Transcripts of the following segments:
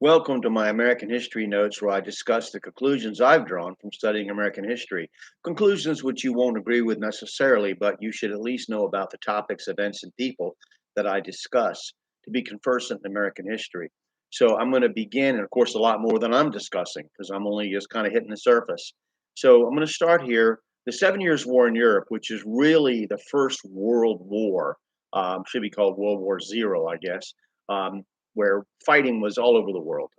Welcome to my American History Notes, where I discuss the conclusions I've drawn from studying American history. Conclusions which you won't agree with necessarily, but you should at least know about the topics, events, and people that I discuss to be conversant in American history. So I'm going to begin, and of course, a lot more than I'm discussing because I'm only just kind of hitting the surface. So I'm going to start here. The Seven Years' War in Europe, which is really the first World War, should be called World War Zero, I guess. Where fighting was all over the world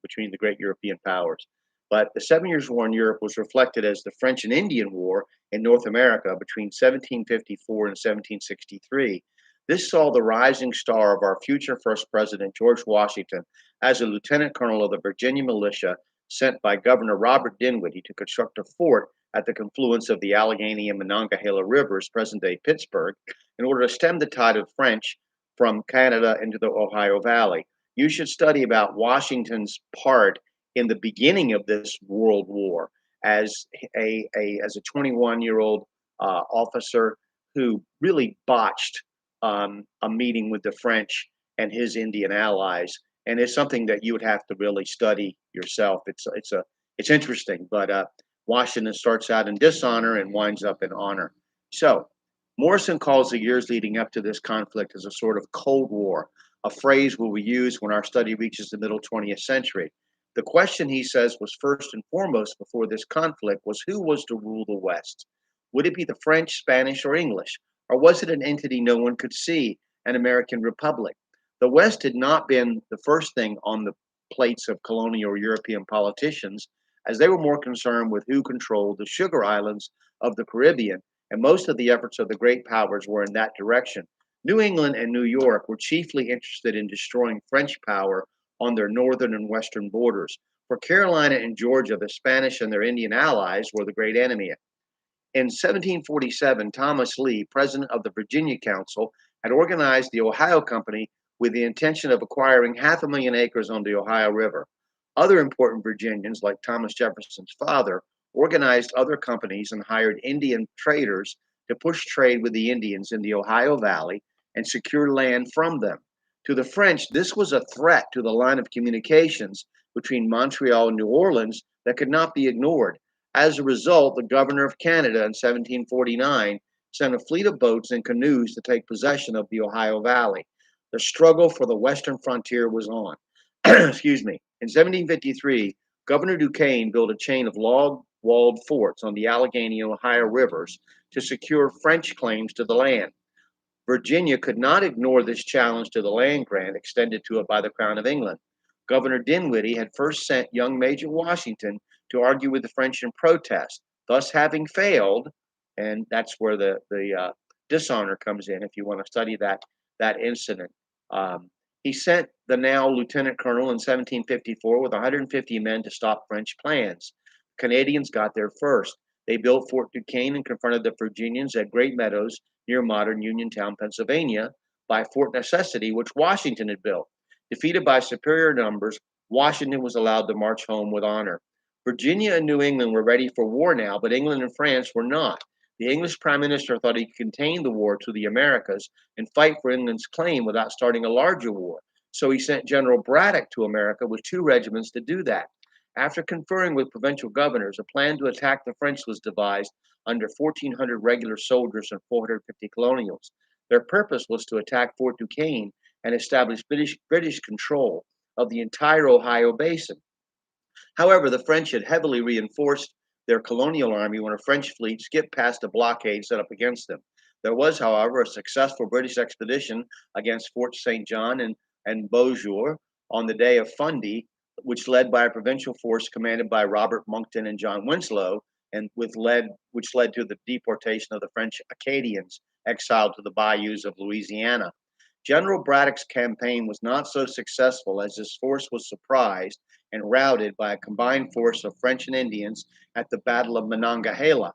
between the great European powers. But the Seven Years' War in Europe was reflected as the French and Indian War in North America between 1754 and 1763. This saw the rising star of our future first president, George Washington, as a lieutenant colonel of the Virginia militia sent by Governor Robert Dinwiddie to construct a fort at the confluence of the Allegheny and Monongahela rivers, present day Pittsburgh, in order to stem the tide of French from Canada into the Ohio Valley. You should study about Washington's part in the beginning of this World War as a 21-year-old officer who really botched a meeting with the French and his Indian allies, and it's something that you would have to really study yourself. It's interesting, but Washington starts out in dishonor and winds up in honor. So Morrison calls the years leading up to this conflict as a sort of Cold War, a phrase will be used when our study reaches the middle 20th century. The question, he says, was first and foremost before this conflict was who was to rule the West? Would it be the French, Spanish, or English? Or was it an entity no one could see, an American republic? The West had not been the first thing on the plates of colonial European politicians, as they were more concerned with who controlled the sugar islands of the Caribbean, and most of the efforts of the great powers were in that direction. New England and New York were chiefly interested in destroying French power on their northern and western borders. For Carolina and Georgia, the Spanish and their Indian allies were the great enemy. In 1747, Thomas Lee, president of the Virginia Council, had organized the Ohio Company with the intention of acquiring 500,000 acres on the Ohio River. Other important Virginians, like Thomas Jefferson's father, organized other companies and hired Indian traders to push trade with the Indians in the Ohio Valley and secure land from them. To the French, this was a threat to the line of communications between Montreal and New Orleans that could not be ignored. As a result, the governor of Canada in 1749 sent a fleet of boats and canoes to take possession of the Ohio Valley. The struggle for the western frontier was on. Excuse me. In 1753, Governor Duquesne built a chain of log walled forts on the Allegheny and Ohio rivers to secure French claims to the land. Virginia could not ignore this challenge to the land grant extended to it by the Crown of England. Governor Dinwiddie had first sent young Major Washington to argue with the French in protest. Thus, having failed, and that's where the dishonor comes in. If you want to study that incident, he sent the now Lieutenant Colonel in 1754 with 150 men to stop French plans. Canadians got there first. They built Fort Duquesne and confronted the Virginians at Great Meadows near modern Uniontown, Pennsylvania, by Fort Necessity, which Washington had built. Defeated by superior numbers, Washington was allowed to march home with honor. Virginia and New England were ready for war now, but England and France were not. The English prime minister thought he could contain the war to the Americas and fight for England's claim without starting a larger war. So he sent General Braddock to America with two regiments to do that. After conferring with provincial governors, a plan to attack the French was devised under 1,400 regular soldiers and 450 colonials. Their purpose was to attack Fort Duquesne and establish British control of the entire Ohio basin. However, the French had heavily reinforced their colonial army when a French fleet skipped past a blockade set up against them. There was, however, a successful British expedition against Fort St. John and Beauséjour on the day of Fundy, which led by a provincial force commanded by Robert Monckton and John Winslow, and which led to the deportation of the French Acadians exiled to the bayous of Louisiana. General Braddock's campaign was not so successful as his force was surprised and routed by a combined force of French and Indians at the Battle of Monongahela.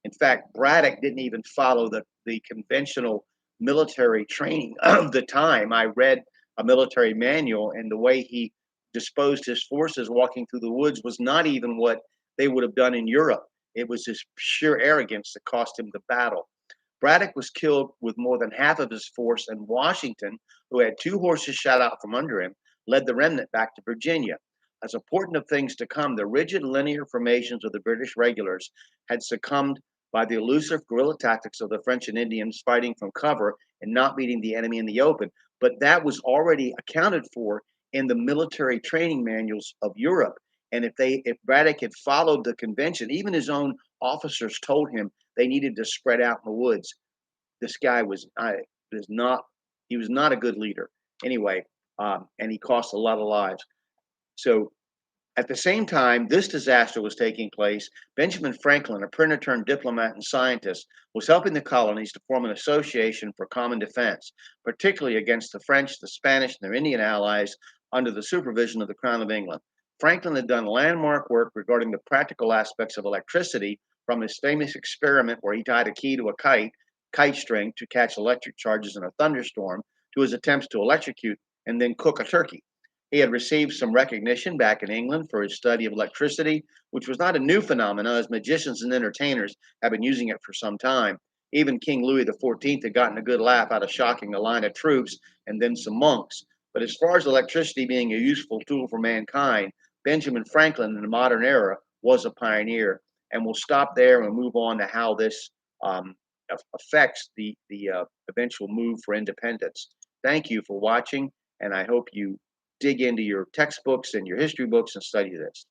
In fact, Braddock didn't even follow the conventional military training of the time. I read a military manual, and the way he disposed his forces walking through the woods was not even what they would have done in Europe. It was his sheer arrogance that cost him the battle. Braddock was killed with more than half of his force, and Washington, who had two horses shot out from under him, led the remnant back to Virginia. As important of things to come, the rigid linear formations of the British regulars had succumbed by the elusive guerrilla tactics of the French and Indians fighting from cover and not meeting the enemy in the open. But that was already accounted for in the military training manuals of Europe. And if Braddock had followed the convention, even his own officers told him they needed to spread out in the woods. This guy was not he was not a good leader anyway, and he cost a lot of lives. So at the same time this disaster was taking place, Benjamin Franklin, a printer turned diplomat and scientist, was helping the colonies to form an association for common defense, particularly against the French, the Spanish, and their Indian allies under the supervision of the Crown of England. Franklin had done landmark work regarding the practical aspects of electricity, from his famous experiment where he tied a key to a kite string to catch electric charges in a thunderstorm, to his attempts to electrocute and then cook a turkey. He had received some recognition back in England for his study of electricity, which was not a new phenomenon, as magicians and entertainers have been using it for some time. Even King Louis XIV had gotten a good laugh out of shocking a line of troops and then some monks. But as far as electricity being a useful tool for mankind, Benjamin Franklin in the modern era was a pioneer. And we'll stop there and move on to how this um, affects the eventual move for independence. Thank you for watching, and I hope you dig into your textbooks and your history books and study this.